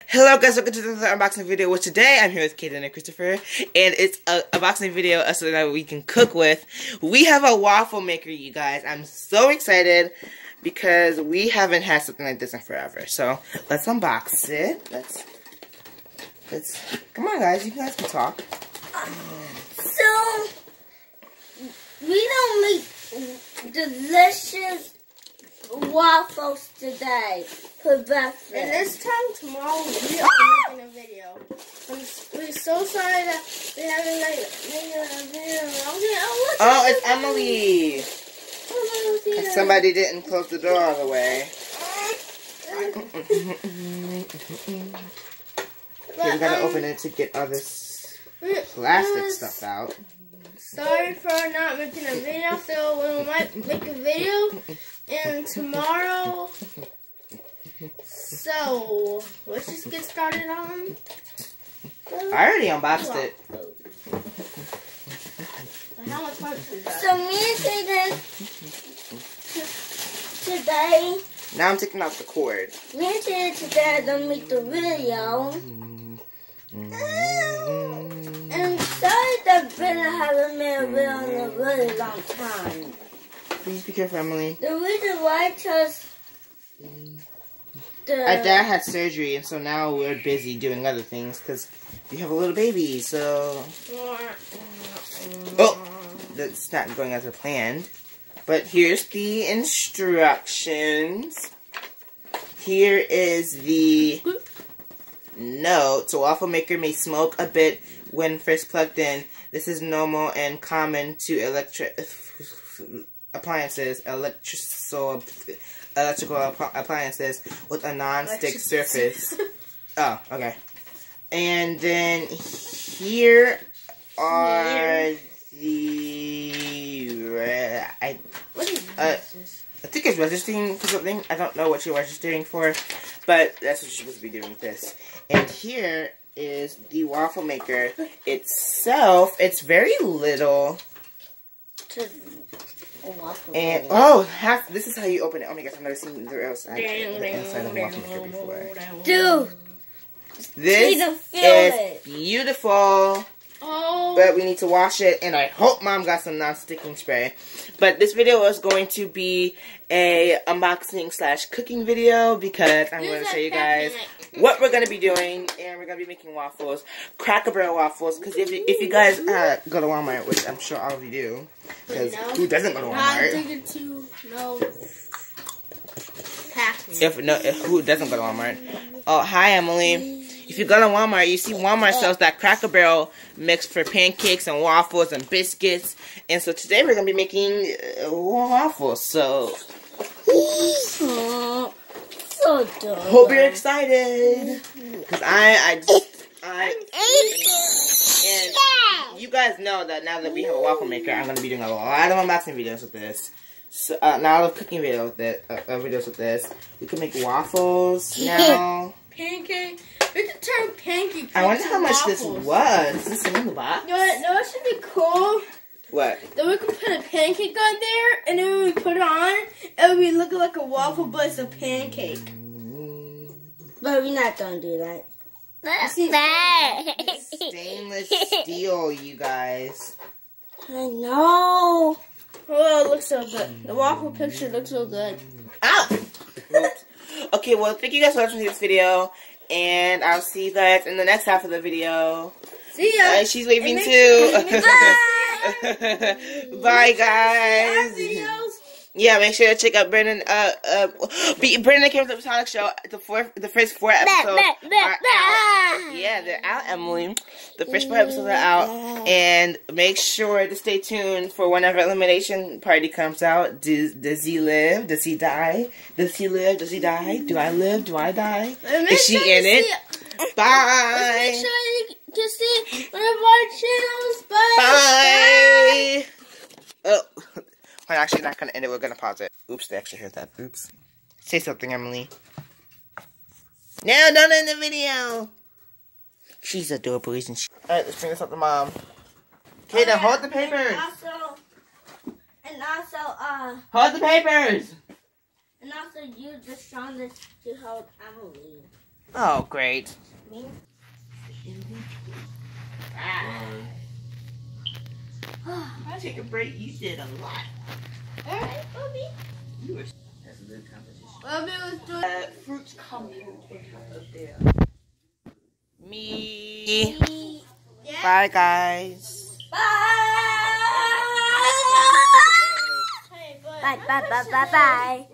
Hello guys, welcome to the unboxing video. Which today I'm here with Kaden and Christopher, and it's an unboxing video of something that we can cook with. We have a waffle maker, you guys. I'm so excited because we haven't had something like this in forever. So let's unbox it. Let's come on, guys. You guys can talk. So we don't make delicious waffles today for breakfast. And this time tomorrow we are making a video. We're so sorry that we haven't made a video. Oh, it's Emily. Somebody didn't close the door all the way. Okay, we gotta open it to get all this plastic stuff out. Sorry for not making a video, so we might make a video and tomorrow. So let's just get started on. I already unboxed it. How much punch is that? So me and Kaden today. Now I'm taking out the cord. Me and Kaden today are gonna make the video. And sorry that Ben haven't made a video in a really long time. Please be careful, Emily. The reason why I chose Our dad had surgery, and so now we're busy doing other things because we have a little baby. So, oh, that's not going as planned. But here's the instructions. Here is the note. So, waffle maker may smoke a bit when first plugged in. This is normal and common to electrical appliances with a non-stick surface. Oh, okay. And then here are the I think it's registering for something. I don't know what you're registering for, but that's what you're supposed to be doing with this. And here is the waffle maker itself. It's very little. And this is how you open it. Oh my gosh, I've never seen the inside of a waffle maker before. Dude, this is beautiful. Oh. But we need to wash it, and I hope Mom got some non-sticking spray. But this video is going to be a unboxing / cooking video because I'm going to show you guys what we're going to be doing, and we're going to be making waffles, Cracker Barrel waffles. Because if you guys go to Walmart, which I'm sure all of you do, because who doesn't go to Walmart? Who doesn't go to Walmart? Oh, hi Emily. If you go to Walmart, you see Walmart sells that Cracker Barrel mix for pancakes and waffles and biscuits. And so today we're going to be making waffles. So dumb. Hope you're excited. Because and you guys know that now that we have a waffle maker, I'm going to be doing a lot of unboxing videos with this. So, not a cooking video with it, videos with this. We can make waffles now. Pancake. We can turn pancake. I wonder how much this was. Is this in the box? You know what should be cool? What? Then we can put a pancake on there, and then when we put it on, it will be looking like a waffle, but it's a pancake. But we're not gonna do that. Stainless steel, you guys. I know. Oh, it looks so good. The waffle picture looks so good. Ow! Okay, well, thank you guys for watching this video, and I'll see you guys in the next half of the video. See ya! She's waving too. Bye, guys. Yeah, make sure to check out Brendan. Brendan came to the Sonic Show. The first 4 episodes are out. Yeah, they're out, Emily. The first 4 episodes are out, and make sure to stay tuned for whenever Elimination Party comes out. Does he live? Does he die? Does he live? Does he die? Do I live? Do I die? Is she in it? Bye. Make sure you see one of our channels. Bye. Bye. Oh. We're actually not going to end it. We're going to pause it. Oops, they actually heard that. Oops. Say something, Emily. No, don't end the video. She's adorable, isn't she? Alright, let's bring this up to Mom. Okay, now hold the papers. Hold the papers. And also use the strongest to hold Emily. Oh, great. I take a break. You did a lot. Alright, Bobby. You were. That's a good competition. Bobby was doing Fruits compote up there. Me. Yeah. Bye, guys. Hey, Bye, bye, bye, bye, bye.